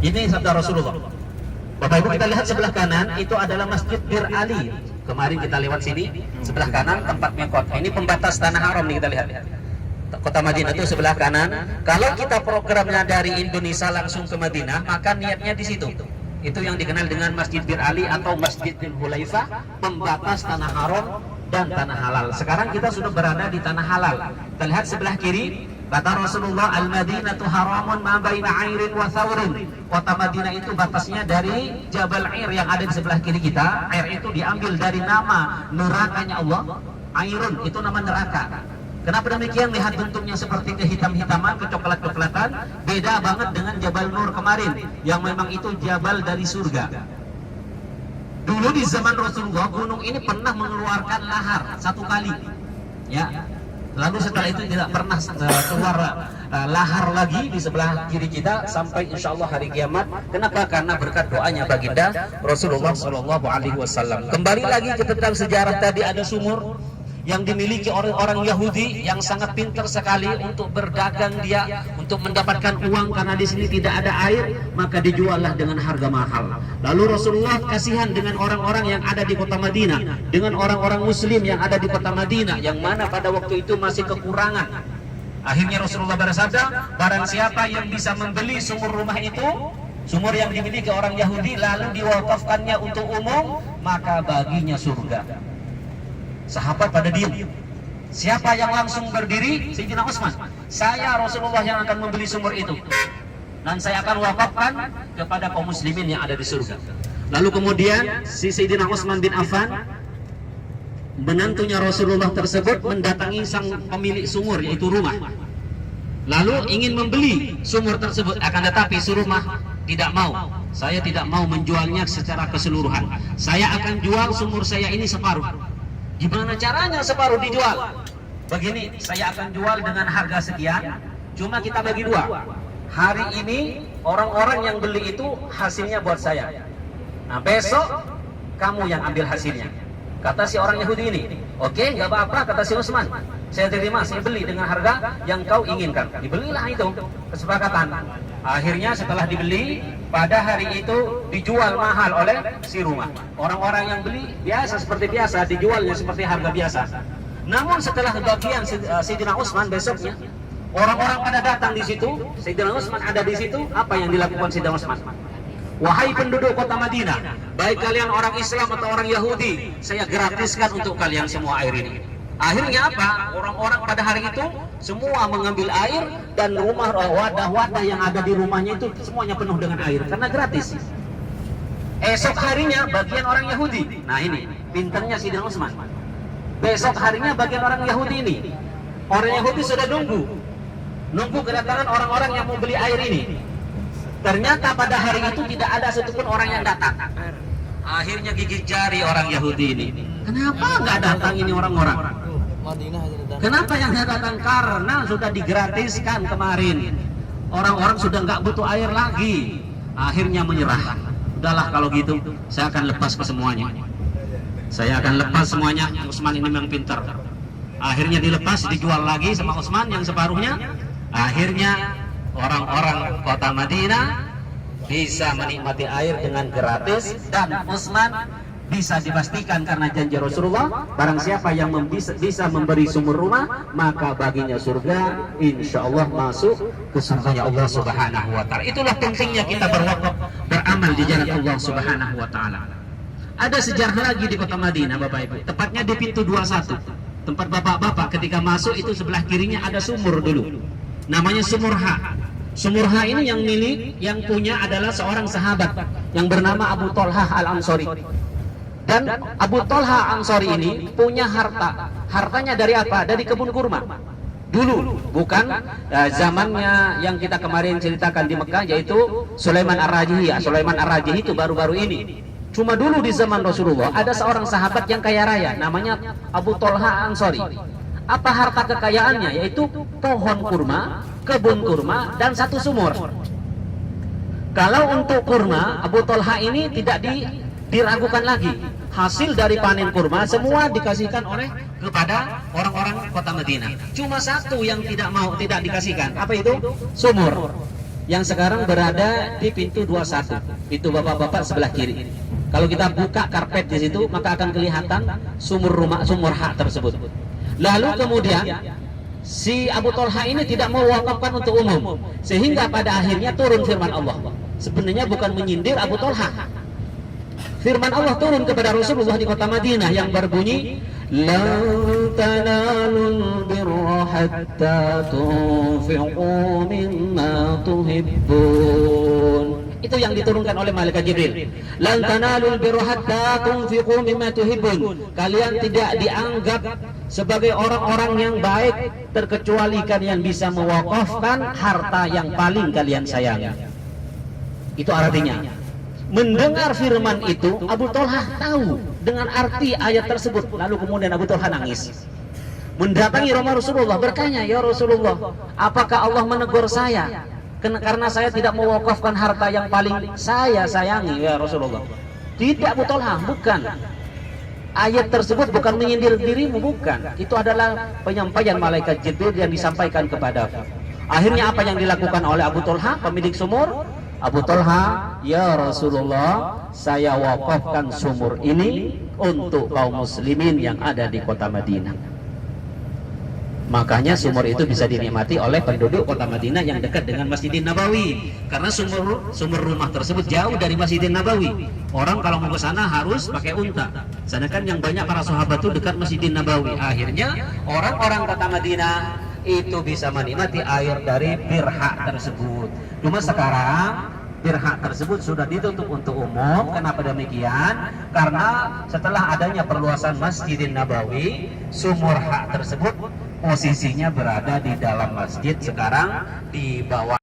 Ini sabda Rasulullah. Bapak Ibu, kita lihat sebelah kanan itu adalah Masjid Bir Ali. Kemarin kita lewat sini, sebelah kanan tempat mikot. Ini pembatas tanah haram nih, kita lihat. Kota Madinah itu sebelah kanan. Kalau kita programnya dari Indonesia langsung ke Madinah, maka niatnya di situ. Itu yang dikenal dengan Masjid Bir Ali atau Masjid Dzul Hulaifah, pembatas tanah haram dan tanah halal. Sekarang kita sudah berada di tanah halal. Kita lihat sebelah kiri, kata Rasulullah, Al-Madinatu haramun ma baina airin wa thawrin. Kota Madinah itu batasnya dari Jabal Air yang ada di sebelah kiri kita. Air itu diambil dari nama nerakanya Allah. Airun itu nama neraka. Kenapa demikian? Lihat bentuknya seperti kehitam-hitaman, kecoklat-coklatan. Beda banget dengan Jabal Nur kemarin, yang memang itu jabal dari surga. Dulu di zaman Rasulullah, gunung ini pernah mengeluarkan lahar satu kali, ya. Lalu setelah itu tidak pernah keluar lahar lagi di sebelah kiri kita sampai insya Allah hari kiamat. Kenapa? Karena berkat doanya baginda Rasulullah Shallallahu Alaihi Wasallam. Kembali lagi ke tentang sejarah tadi, ada sumur yang dimiliki orang-orang Yahudi yang sangat pintar sekali untuk berdagang dia, untuk mendapatkan uang karena di sini tidak ada air, maka dijuallah dengan harga mahal. Lalu Rasulullah kasihan dengan orang-orang yang ada di kota Madinah, dengan orang-orang Muslim yang ada di kota Madinah, yang mana pada waktu itu masih kekurangan. Akhirnya Rasulullah bersabda, barang siapa yang bisa membeli sumur rumah itu, sumur yang dimiliki orang Yahudi, lalu diwakafkannya untuk umum, maka baginya surga. Sahabat pada diam. Siapa yang langsung berdiri? Sayyidina Utsman. Saya Rasulullah yang akan membeli sumur itu, dan saya akan wakafkan kepada kaum muslimin yang ada di surga. Lalu kemudian si Sayyidina Utsman bin Affan, menantunya Rasulullah tersebut, mendatangi sang pemilik sumur, yaitu rumah. Lalu ingin membeli sumur tersebut, akan tetapi si rumah tidak mau. Saya tidak mau menjualnya secara keseluruhan. Saya akan jual sumur saya ini separuh. Gimana caranya separuh dijual? Begini, saya akan jual dengan harga sekian, cuma kita bagi dua. Hari ini orang-orang yang beli itu hasilnya buat saya. Nah, besok kamu yang ambil hasilnya. Kata si orang Yahudi ini, oke, nggak apa-apa, kata si Utsman. Saya terima, saya beli dengan harga yang kau inginkan. Dibelilah itu, kesepakatan. Akhirnya setelah dibeli, pada hari itu dijual mahal oleh si rumah. Orang-orang yang beli biasa seperti biasa, dijualnya seperti harga biasa. Namun setelah bagian Sayyidina Utsman besoknya, orang-orang pada datang di situ, Sayyidina Utsman ada di situ. Apa yang dilakukan Sayyidina Utsman? Wahai penduduk kota Madinah, baik kalian orang Islam atau orang Yahudi, saya gratiskan untuk kalian semua air ini. Akhirnya apa? Orang-orang pada hari itu semua mengambil air, dan rumah wadah-wadah yang ada di rumahnya itu semuanya penuh dengan air karena gratis. Esok harinya bagian orang Yahudi. Nah ini pinternya Sayyidina Utsman. Besok harinya bagian orang Yahudi ini. Orang Yahudi sudah nunggu kedatangan orang-orang yang mau beli air ini. Ternyata pada hari itu tidak ada satupun orang yang datang. Akhirnya gigit jari orang Yahudi ini. Kenapa nggak datang ini orang-orang? Kenapa yang nggak datang? Karena sudah digratiskan kemarin. Orang-orang sudah nggak butuh air lagi. Akhirnya menyerah. Udahlah kalau gitu, saya akan lepas ke semuanya. Saya akan lepas semuanya. Utsman ini memang pintar. Akhirnya dilepas, dijual lagi sama Utsman yang separuhnya. Akhirnya orang-orang kota Madinah bisa menikmati air dengan gratis, dan Utsman bisa dipastikan karena janji Rasulullah, barang siapa yang bisa memberi sumur rumah, maka baginya surga, insya Allah masuk ke surganya Allah Subhanahu wa Ta'ala. Itulah pentingnya kita berwakaf, beramal di jalan Allah Subhanahu wa Ta'ala. Ada sejarah lagi di kota Madinah, Bapak Ibu, tepatnya di pintu 21, tempat bapak-bapak ketika masuk itu sebelah kirinya ada sumur dulu, namanya sumur H. Sumur H ini yang punya adalah seorang sahabat yang bernama Abu Thalhah Al-Ansori. Dan Abu Thalhah Ansori ini punya harta. Hartanya dari apa? Dari kebun kurma. Dulu, bukan zamannya yang kita kemarin ceritakan di Mekah, yaitu Sulaiman Ar-Rajihi. Sulaiman Ar-Rajihi itu baru-baru ini. Cuma dulu di zaman Rasulullah ada seorang sahabat yang kaya raya, namanya Abu Thalhah Ansori. Apa harta kekayaannya? Yaitu pohon kurma, kebun kurma, dan satu sumur. Kalau untuk kurma, Abu Thalhah ini tidak diragukan lagi. Hasil dari panen kurma semua dikasihkan kepada orang-orang kota Madinah. Cuma satu yang tidak dikasihkan. Apa itu? Sumur. yang sekarang berada di pintu 21, pintu bapak-bapak sebelah kiri. Kalau kita buka karpet di situ, maka akan kelihatan sumur hak tersebut. Lalu kemudian si Abu Thalha ini tidak mau wakafkan untuk umum, sehingga pada akhirnya turun firman Allah. Sebenarnya bukan menyindir Abu Thalha. Firman Allah turun kepada Rasulullah di kota Madinah yang berbunyi, "Lan tanalul birra hatta tunfiqu mimma tuhibbun." Itu yang diturunkan oleh malaikat Jibril. "Lan tanalul birra hatta tunfiqu mimma tuhibbun." Kalian tidak dianggap sebagai orang-orang yang baik terkecuali kalian bisa mewakafkan harta yang paling kalian sayangi. Itu artinya. Mendengar firman itu, Abu Thalha tahu dengan arti ayat tersebut. Lalu kemudian Abu Thalha nangis, mendatangi rumah Rasulullah, bertanya, "Ya Rasulullah, apakah Allah menegur saya karena saya tidak mewakafkan harta yang paling saya sayangi?" "Ya Rasulullah." "Tidak Abu Thalha, bukan. Ayat tersebut bukan menyindir dirimu, bukan. Itu adalah penyampaian malaikat Jibril yang disampaikan kepadaku." Akhirnya apa yang dilakukan oleh Abu Thalha, pemilik sumur? Abu Thalha, "Ya Rasulullah, saya wakafkan sumur ini untuk kaum muslimin yang ada di kota Madinah." Makanya sumur itu bisa dinikmati oleh penduduk kota Madinah yang dekat dengan Masjidin Nabawi. Karena sumur rumah tersebut jauh dari Masjidin Nabawi. Orang kalau mau ke sana harus pakai unta. Sedangkan yang banyak para sahabat itu dekat Masjidin Nabawi. Akhirnya orang-orang kota Madinah itu bisa menikmati air dari birha tersebut. Cuma sekarang birha tersebut sudah ditutup untuk umum. Kenapa demikian? Karena setelah adanya perluasan Masjidin Nabawi, sumur hak tersebut posisinya berada di dalam masjid, sekarang di bawah